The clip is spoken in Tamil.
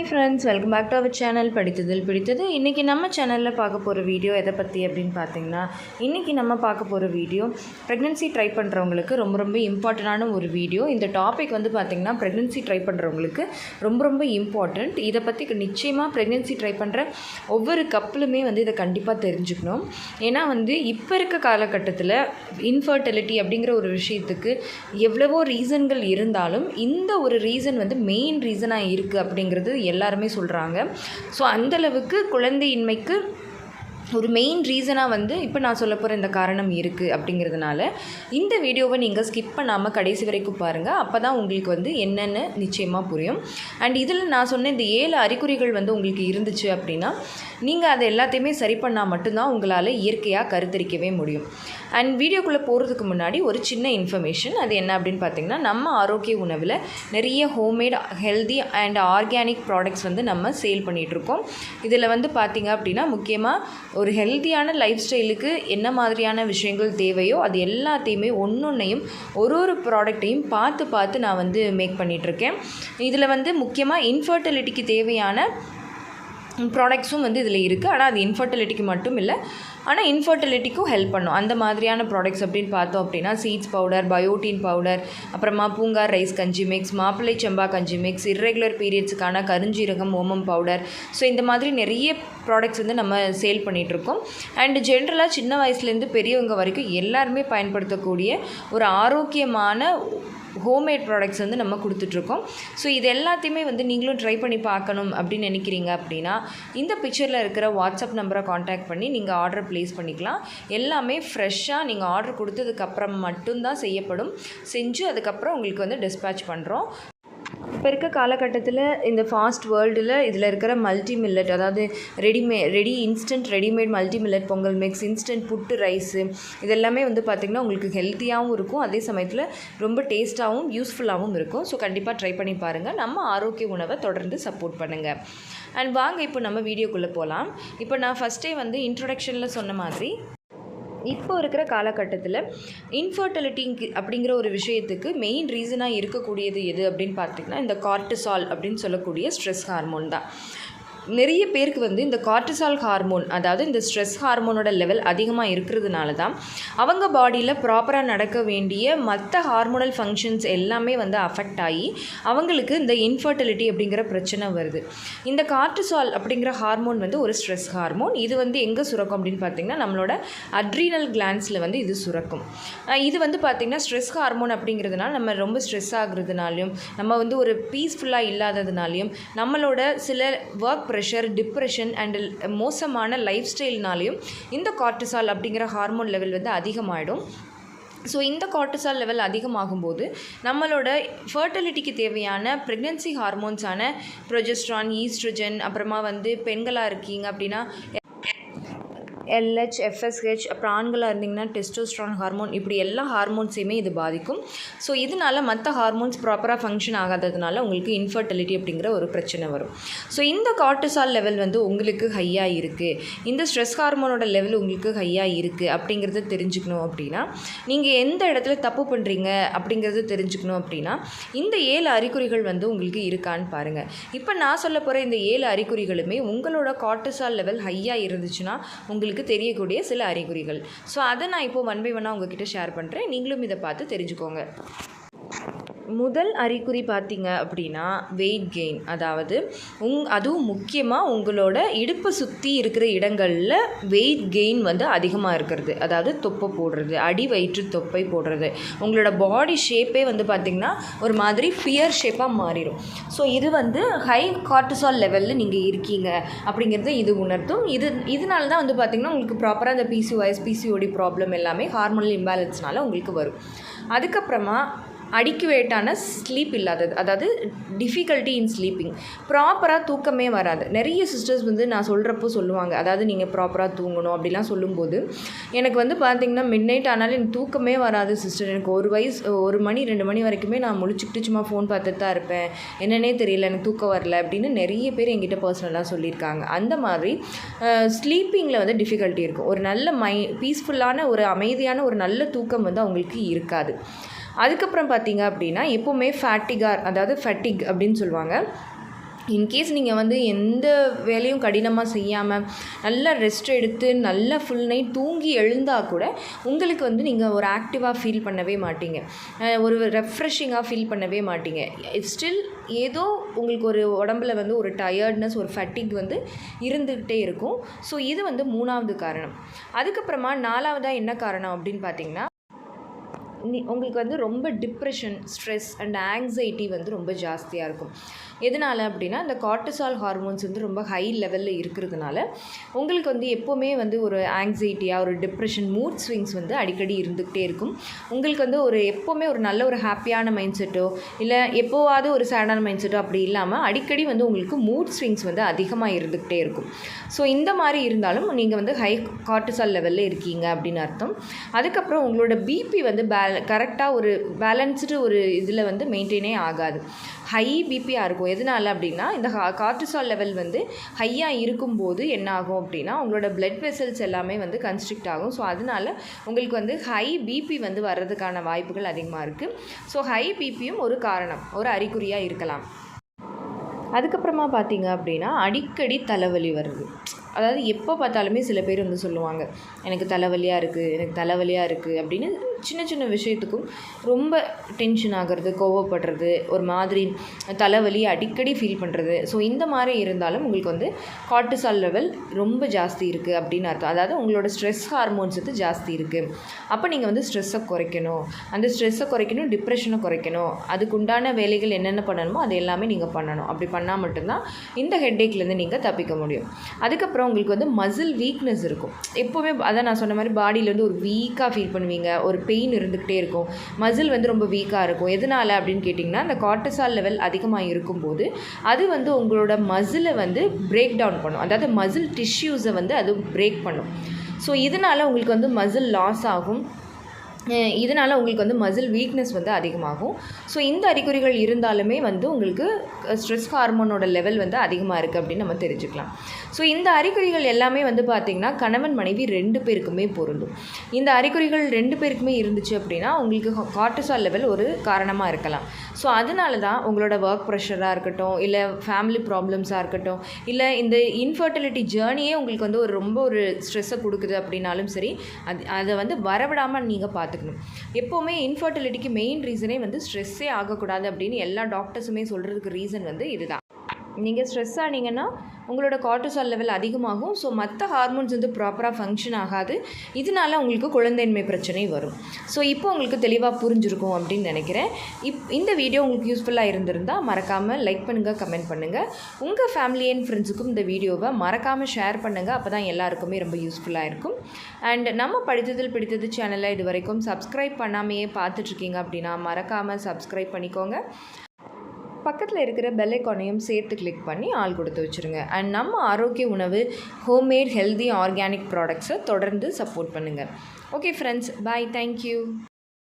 Hi friends, welcome back to our channel படித்ததில் பிடித்தது. இன்றைக்கி நம்ம சேனலில் பார்க்க போகிற வீடியோ எதை பற்றி அப்படின்னு பார்த்தீங்கன்னா, இன்றைக்கி நம்ம பார்க்க போகிற வீடியோ ப்ரெக்னென்சி ட்ரை பண்ணுறவங்களுக்கு ரொம்ப இம்பார்ட்டண்டான ஒரு வீடியோ. இந்த டாபிக் வந்து பார்த்திங்கன்னா ப்ரெக்னென்சி ட்ரை பண்ணுறவங்களுக்கு ரொம்ப இம்பார்ட்டண்ட். இதை பற்றி நிச்சயமாக ப்ரெக்னென்சி ட்ரை பண்ணுற ஒவ்வொரு கப்பலுமே வந்து இதை கண்டிப்பாக தெரிஞ்சுக்கணும். ஏன்னா வந்து இப்போ இருக்க காலகட்டத்தில் இன்ஃபர்டிலிட்டி அப்படிங்கிற ஒரு விஷயத்துக்கு எவ்வளவோ ரீசன்கள் இருந்தாலும் இந்த ஒரு ரீசன் வந்து மெயின் ரீசனாக இருக்குது அப்படிங்கிறது எல்லாருமே சொல்கிறாங்க. ஸோ அந்தளவுக்கு குழந்தையின்மைக்கு ஒரு மெயின் ரீசனாக வந்து இப்போ நான் சொல்ல போகிற இந்த காரணம் இருக்குது அப்படிங்கிறதுனால இந்த வீடியோவை நீங்கள் ஸ்கிப் பண்ணாமல் கடைசி வரைக்கும் பாருங்கள். அப்போ தான் உங்களுக்கு வந்து என்னென்னு நிச்சயமாக புரியும். அண்ட் இதில் நான் சொன்ன இந்த 7 அறிகுறிகள் வந்து உங்களுக்கு இருந்துச்சு அப்படின்னா நீங்கள் அதை எல்லாத்தையுமே சரி பண்ணால் மட்டும்தான் உங்களால் இயற்கையாக கருத்தரிக்கவே முடியும். அண்ட் வீடியோக்குள்ளே போகிறதுக்கு முன்னாடி ஒரு சின்ன இன்ஃபர்மேஷன். அது என்ன அப்படின்னு பார்த்திங்கன்னா, நம்ம ஆரோக்கிய உணவில் நிறைய homemade healthy and organic products வந்து நம்ம சேல் பண்ணிகிட்ருக்கோம். இதில் வந்து பார்த்திங்க அப்படின்னா முக்கியமாக ஒரு ஹெல்த்தியான லைஃப் ஸ்டைலுக்கு என்ன மாதிரியான விஷயங்கள் தேவையோ அது எல்லாத்தையுமே ஒன்றொன்றையும் ஒரு ப்ராடக்டையும் பார்த்து நான் வந்து மேக் பண்ணிகிட்ருக்கேன். இதில் வந்து முக்கியமாக இன்ஃபர்டிலிட்டிக்கு தேவையான ப்ராடக்ட்ஸும் வந்து இதில் இருக்குது. ஆனால் அது இன்ஃபர்டிலிட்டிக்கு மட்டும் இல்லை, ஆனால் இன்ஃபர்டிலிட்டிக்கும் ஹெல்ப் பண்ணும். அந்த மாதிரியான ப்ராடக்ட்ஸ் அப்படின்னு பார்த்தோம் அப்படின்னா சீட்ஸ் பவுடர், பயோட்டின் பவுடர், அப்புறமா பூங்கார் ரைஸ் கஞ்சி மிக்ஸ், மாப்பிள்ளை செம்பா கஞ்சி மிக்ஸ், இர்ரெகுலர் பீரியட்ஸுக்கான கருஞ்சீரகம் ஓமம் பவுடர். ஸோ இந்த மாதிரி நிறைய ப்ராடக்ட்ஸ் வந்து நம்ம சேல் பண்ணிகிட்ருக்கோம். அண்டு ஜென்ரலாக சின்ன வயசுலேருந்து பெரியவங்க வரைக்கும் எல்லாருமே பயன்படுத்தக்கூடிய ஒரு ஆரோக்கியமான ஹோம்மேட் ப்ராடக்ட்ஸ் வந்து நம்ம கொடுத்துட்ருக்கோம். ஸோ இது எல்லாத்தையுமே வந்து நீங்களும் ட்ரை பண்ணி பார்க்கணும் அப்படின்னு நினைக்கிறீங்க அப்படின்னா இந்த பிக்சரில் இருக்கிற வாட்ஸ்அப் நம்பரை காண்டாக்ட் பண்ணி நீங்கள் ஆர்டர் ப்ளேஸ் பண்ணிக்கலாம். எல்லாமே ஃப்ரெஷ்ஷாக நீங்கள் ஆர்டர் கொடுத்ததுக்கப்புறம் மட்டும்தான் செய்யப்படும். செஞ்சு அதுக்கப்புறம் உங்களுக்கு வந்து டிஸ்பேட்ச் பண்ணுறோம். இப்போ இருக்க காலகட்டத்தில் இந்த ஃபாஸ்ட் வேர்ல்டில் இதில் இருக்கிற மல்டி மில்லட், அதாவது instant readymade multi millet pongal mix, instant puttu rice, இதெல்லாமே வந்து பார்த்திங்கன்னா உங்களுக்கு ஹெல்த்தியாகவும் இருக்கும், அதே சமயத்தில் ரொம்ப டேஸ்ட்டாகவும் யூஸ்ஃபுல்லாகவும் இருக்கும். ஸோ கண்டிப்பாக ட்ரை பண்ணி பாருங்கள். நம்ம ஆரோக்கிய உணவை தொடர்ந்து சப்போர்ட் பண்ணுங்கள். அண்ட் வாங்க இப்போ நம்ம வீடியோக்குள்ளே போகலாம். இப்போ நான் ஃபஸ்ட்டே வந்து இன்ட்ரொடக்ஷனில் சொன்ன மாதிரி இப்போ இருக்கிற காலகட்டத்தில் இன்ஃபர்டிலிட்டி அப்படிங்கிற ஒரு விஷயத்துக்கு மெயின் ரீசனாக இருக்கக்கூடியது எது அப்படின்னு பார்த்திங்கன்னா இந்த கார்டிசால் அப்படின்னு சொல்லக்கூடிய ஸ்ட்ரெஸ் ஹார்மோன் தான். நிறைய பேருக்கு வந்து இந்த கார்டிசால் ஹார்மோன், அதாவது இந்த ஸ்ட்ரெஸ் ஹார்மோனோட லெவல் அதிகமாக இருக்கிறதுனால தான் அவங்க பாடியில் ப்ராப்பராக நடக்க வேண்டிய மற்ற ஹார்மோனல் ஃபங்க்ஷன்ஸ் எல்லாமே வந்து அஃபெக்ட் ஆகி அவங்களுக்கு இந்த இன்ஃபர்டிலிட்டி அப்படிங்கிற பிரச்சனை வருது. இந்த கார்டிசால் அப்படிங்கிற ஹார்மோன் வந்து ஒரு ஸ்ட்ரெஸ் ஹார்மோன். இது வந்து எங்கே சுரக்கும் அப்படின்னு பார்த்திங்கன்னா நம்மளோட அட்ரீனல் கிளாண்ட்ஸில் வந்து இது சுரக்கும். இது வந்து பார்த்திங்கன்னா ஸ்ட்ரெஸ் ஹார்மோன் அப்படிங்கிறதுனால நம்ம ரொம்ப ஸ்ட்ரெஸ் ஆகுறதுனாலையும் நம்ம வந்து ஒரு பீஸ்ஃபுல்லாக இல்லாததுனாலையும் நம்மளோட சில ஒர்க் ப்ரெஷர், டிப்ரெஷன் அண்ட் மோசமான லைஃப் ஸ்டைல்னாலையும் இந்த கார்டிசால் அப்படிங்கிற ஹார்மோன் லெவல் வந்து அதிகமாகிடும். ஸோ இந்த கார்டிசால் லெவல் அதிகமாகும்போது நம்மளோட ஃபர்டிலிட்டிக்கு தேவையான ப்ரெக்னென்சி ஹார்மோன்ஸான ப்ரொஜெஸ்ட்ரான், ஈஸ்ட்ரோஜன், அப்புறமா வந்து பெண்களாக இருக்கீங்க அப்படின்னா LH, FSH, அப்புறம் ஆண்களாக இருந்திங்கன்னா டெஸ்டோஸ்ட்ரான் ஹார்மோன், இப்படி எல்லா ஹார்மோன்ஸையுமே இது பாதிக்கும். ஸோ இதனால் மற்ற ஹார்மோன்ஸ் ப்ராப்பராக ஃபங்க்ஷன் ஆகாததுனால உங்களுக்கு இன்ஃபர்டிலிட்டி அப்படிங்கிற ஒரு பிரச்சனை வரும். ஸோ இந்த கார்டிசால் லெவல் வந்து உங்களுக்கு ஹையாக இருக்குது, இந்த ஸ்ட்ரெஸ் ஹார்மோனோட லெவல் உங்களுக்கு ஹையாக இருக்குது அப்படிங்கிறத தெரிஞ்சுக்கணும் அப்படின்னா நீங்கள் எந்த இடத்துல தப்பு பண்ணுறீங்க அப்படிங்கிறது தெரிஞ்சுக்கணும் அப்படின்னா இந்த 7 அறிகுறிகள் வந்து உங்களுக்கு இருக்கான்னு பாருங்கள். இப்போ நான் சொல்ல போகிற இந்த 7 அறிகுறிகளுமே உங்களோட கார்டிசால் லெவல் ஹையாக இருந்துச்சுன்னா உங்களுக்கு தெரியக்கூடிய சில அறிகுறிகள். ஸோ அதை நான் இப்போ ஒன் பை ஒன்னாக உங்ககிட்ட ஷேர் பண்ணுறேன். நீங்களும் இதை பார்த்து தெரிஞ்சுக்கோங்க. முதல் அறிகுறி பார்த்திங்க அப்படின்னா வெயிட் கெயின், அதாவது அதுவும் முக்கியமாக உங்களோட இடுப்பை சுற்றி இருக்கிற இடங்களில் வெயிட் கெயின் வந்து அதிகமாக இருக்கிறது, அதாவது தொப்பை போடுறது, அடி வயிற்று தொப்பை போடுறது, உங்களோட பாடி ஷேப்பே வந்து பார்த்திங்கன்னா ஒரு மாதிரி ஃபியர் ஷேப்பாக மாறிடும். ஸோ இது வந்து ஹை கார்டிசால் லெவலில் நீங்கள் இருக்கீங்க அப்படிங்கிறது இது உணர்த்தும். இதனால தான் வந்து பார்த்திங்கன்னா உங்களுக்கு ப்ராப்பராக அந்த PCOD ப்ராப்ளம் எல்லாமே ஹார்மோனல் இம்பேலன்ஸ்னால உங்களுக்கு வரும். அதுக்கப்புறமா அடிக்குவேட்டான ஸ்லீப் இல்லாதது, அதாவது டிஃபிகல்ட்டி இன் ஸ்லீப்பிங், ப்ராப்பராக தூக்கமே வராது. நிறைய சிஸ்டர்ஸ் வந்து நான் சொல்கிறப்போ சொல்லுவாங்க, அதாவது நீங்கள் ப்ராப்பராக தூங்கணும் அப்படிலாம் சொல்லும்போது எனக்கு வந்து பார்த்திங்கன்னா மிட் நைட் ஆனாலும் எனக்கு தூக்கமே வராது சிஸ்டர், எனக்கு 1 மணி 2 மணி வரைக்குமே நான் முழிச்சுக்கிட்டு சும்மா ஃபோன் பார்த்துட்டு தான் இருப்பேன், என்னன்னே தெரியல, எனக்கு தூக்கம் வரல அப்படின்னு நிறைய பேர் என்கிட்ட பர்சனலாக சொல்லியிருக்காங்க. அந்த மாதிரி ஸ்லீப்பிங்கில் வந்து டிஃபிகல்ட்டி இருக்கும். ஒரு நல்ல பீஸ்ஃபுல்லான ஒரு அமைதியான ஒரு நல்ல தூக்கம் வந்து அவங்களுக்கு இருக்காது. அதுக்கப்புறம் பார்த்திங்க அப்படின்னா எப்போவுமே ஃபேட்டிக் அப்படின்னு சொல்லுவாங்க, இன்கேஸ் நீங்கள் வந்து எந்த வேலையும் கடினமாக செய்யாமல் நல்லா ரெஸ்ட் எடுத்து நல்லா ஃபுல் நைட் தூங்கி எழுந்தால் கூட உங்களுக்கு வந்து நீங்கள் ஒரு ஆக்டிவாக ஃபீல் பண்ணவே மாட்டீங்க, ஒரு ரெஃப்ரெஷிங்காக ஃபீல் பண்ணவே மாட்டீங்க. ஸ்டில் ஏதோ உங்களுக்கு ஒரு உடம்புல வந்து ஒரு டயர்ட்னஸ், ஒரு ஃபட்டிக் வந்து இருந்துக்கிட்டே இருக்கும். ஸோ இது வந்து 3வது காரணம். அதுக்கப்புறமா 4வதாக என்ன காரணம் அப்படின்னு பார்த்தீங்கன்னா, உங்களுக்கு வந்து ரொம்ப டிப்ரெஷன், ஸ்ட்ரெஸ் அண்ட் ஆங்ஸைட்டி வந்து ரொம்ப ஜாஸ்தியாக இருக்கும். எதனால் அப்படின்னா, இந்த கார்ட்டிசால் ஹார்மோன்ஸ் வந்து ரொம்ப ஹை லெவலில் இருக்கிறதுனால உங்களுக்கு வந்து எப்போவுமே வந்து ஒரு ஆங்ஸைட்டியாக, ஒரு டிப்ரெஷன், மூட் ஸ்விங்ஸ் வந்து அடிக்கடி இருந்துக்கிட்டே இருக்கும். உங்களுக்கு வந்து ஒரு எப்போவுமே ஒரு நல்ல ஒரு ஹாப்பியான மைண்ட் செட்டோ இல்லை எப்போவாவது ஒரு சேடான மைண்ட் செட்டோ அப்படி இல்லாமல் அடிக்கடி வந்து உங்களுக்கு மூட் ஸ்விங்ஸ் வந்து அதிகமாக இருந்துக்கிட்டே இருக்கும். ஸோ இந்த மாதிரி இருந்தாலும் நீங்கள் வந்து ஹை கார்ட்டிசால் லெவலில் இருக்கீங்க அப்படின்னு அர்த்தம். அதுக்கப்புறம் உங்களோட பிபி வந்து கரெக்டாக ஒரு பேலன்ஸ்டு ஒரு இதில் வந்து மெயின்டைனே ஆகாது, ஹை பிபியாக இருக்கும். எதனால் அப்படின்னா, இந்த கார்ட்டிசால் லெவல் வந்து ஹையாக இருக்கும்போது என்ன ஆகும் அப்படின்னா, உங்களோட பிளட் வெசல்ஸ் எல்லாமே வந்து கன்ஸ்ட்ரிக்ட் ஆகும். ஸோ அதனால் உங்களுக்கு வந்து ஹை பிபி வந்து வர்றதுக்கான வாய்ப்புகள் அதிகமாக இருக்குது. ஸோ ஹை பிபியும் ஒரு காரணம், ஒரு அறிகுறியாக இருக்கலாம். அதுக்கப்புறமா பார்த்தீங்க அப்படின்னா, அடிக்கடி தலைவலி வருது. அதாவது எப்போ பார்த்தாலுமே சில பேர் வந்து சொல்லுவாங்க, எனக்கு தலைவலியாக இருக்குது அப்படின்னு சின்ன சின்ன விஷயத்துக்கும் ரொம்ப டென்ஷன் ஆகிறது, கோவப்படுறது, ஒரு மாதிரி தலைவலி அடிக்கடி ஃபீல் பண்ணுறது. ஸோ இந்த மாதிரி இருந்தாலும் உங்களுக்கு வந்து கார்ட்டிசால் லெவல் ரொம்ப ஜாஸ்தி இருக்குது அப்படின்னு அர்த்தம். அதாவது உங்களோட ஸ்ட்ரெஸ் ஹார்மோன்ஸ் வந்து ஜாஸ்தி இருக்குது. அப்போ நீங்கள் வந்து ஸ்ட்ரெஸ்ஸை குறைக்கணும், அந்த ஸ்ட்ரெஸ்ஸை குறைக்கணும், டிப்ரெஷனை குறைக்கணும். அதுக்குண்டான வேலைகள் என்னென்ன பண்ணணுமோ அது எல்லாமே நீங்கள் பண்ணணும். அப்படி பண்ணால் மட்டும்தான் இந்த ஹெட்டேக்லேருந்து நீங்கள் தப்பிக்க முடியும். அதுக்கப்புறம் உங்களுக்கு வந்து மசில் வீக்னஸ் இருக்கும். எப்போவுமே அதான் நான் சொன்ன மாதிரி பாடியிலேருந்து ஒரு வீக்காக ஃபீல் பண்ணுவீங்க, ஒரு பெயின் இருந்துக்கிட்டே இருக்கும், மசில் வந்து ரொம்ப வீக்காக இருக்கும். எதனால் அப்படின்னு கேட்டிங்கன்னா, இந்த கார்ட்டிசால் லெவல் அதிகமாக இருக்கும்போது அது வந்து உங்களோட மசிலை வந்து பிரேக் டவுன் பண்ணும், அதாவது மசில் டிஷ்யூஸை வந்து அது பிரேக் பண்ணும். ஸோ இதனால் உங்களுக்கு வந்து மசில் லாஸ் ஆகும், இதனால் உங்களுக்கு வந்து மசில் வீக்னஸ் வந்து அதிகமாகும். ஸோ இந்த அறிகுறிகள் இருந்தாலுமே வந்து உங்களுக்கு ஸ்ட்ரெஸ் ஹார்மோனோட லெவல் வந்து அதிகமாக இருக்குது அப்படின்னு நம்ம தெரிஞ்சுக்கலாம். ஸோ இந்த அறிகுறிகள் எல்லாமே வந்து பார்த்திங்கன்னா கணவன் மனைவி 2 பேருக்குமே பொருந்தும். இந்த அறிகுறிகள் 2 பேருக்குமே இருந்துச்சு அப்படின்னா உங்களுக்கு கார்ட்டிசால் லெவல் ஒரு காரணமாக இருக்கலாம். ஸோ அதனால தான் உங்களோட ஒர்க் ப்ரெஷராக இருக்கட்டும், இல்லை ஃபேமிலி ப்ராப்ளம்ஸாக இருக்கட்டும், இல்லை இந்த இன்ஃபர்டிலிட்டி ஜேர்னியே உங்களுக்கு வந்து ரொம்ப ஒரு ஸ்ட்ரெஸ்ஸை கொடுக்குது அப்படின்னாலும் சரி, அதை வந்து வரவிடாமல் நீங்கள் பார்த்துக்கணும். எப்போவுமே இன்ஃபர்டிலிட்டிக்கு மெயின் ரீசனே வந்து ஸ்ட்ரெஸ்ஸே ஆகக்கூடாது அப்படின்னு எல்லா டாக்டர்ஸுமே சொல்கிறதுக்கு ரீசன் வந்து இதுதான். நீங்கள் ஸ்ட்ரெஸ் ஆனீங்கன்னா உங்களோட கார்ட்டிசால் லெவல் அதிகமாகும். ஸோ மற்ற ஹார்மோன்ஸ் வந்து ப்ராப்பராக ஃபங்க்ஷன் ஆகாது. இதனால உங்களுக்கு குழந்தையின்மை பிரச்சனை வரும். ஸோ இப்போ உங்களுக்கு தெளிவாக புரிஞ்சிருக்கும் அப்படின்னு நினைக்கிறேன். இந்த வீடியோ உங்களுக்கு யூஸ்ஃபுல்லாக இருந்திருந்தால் மறக்காமல் லைக் பண்ணுங்கள், கமெண்ட் பண்ணுங்கள். உங்கள் ஃபேமிலி அண்ட் ஃப்ரெண்ட்ஸுக்கும் இந்த வீடியோவை மறக்காமல் ஷேர் பண்ணுங்கள். அப்போ தான் எல்லாருக்குமே ரொம்ப யூஸ்ஃபுல்லாக இருக்கும். அண்ட் நம்ம படித்ததில் பிடித்தது சேனலை இது வரைக்கும் சப்ஸ்கிரைப் பண்ணாமையே பார்த்துட்ருக்கீங்க அப்படின்னா மறக்காமல் சப்ஸ்கிரைப் பண்ணிக்கோங்க. பக்கத்தில் இருக்கிற பெல் ஐக்கானையும் சேர்த்து கிளிக் பண்ணி ஆல் கொடுத்து வச்சுருங்க. அண்ட் நம்ம ஆரோக்கிய உணவு ஹோம்மேட் ஹெல்தி ஆர்கானிக் ப்ராடக்ட்ஸை தொடர்ந்து சப்போர்ட் பண்ணுங்கள். ஓகே ஃப்ரெண்ட்ஸ், பாய், தேங்க்யூ.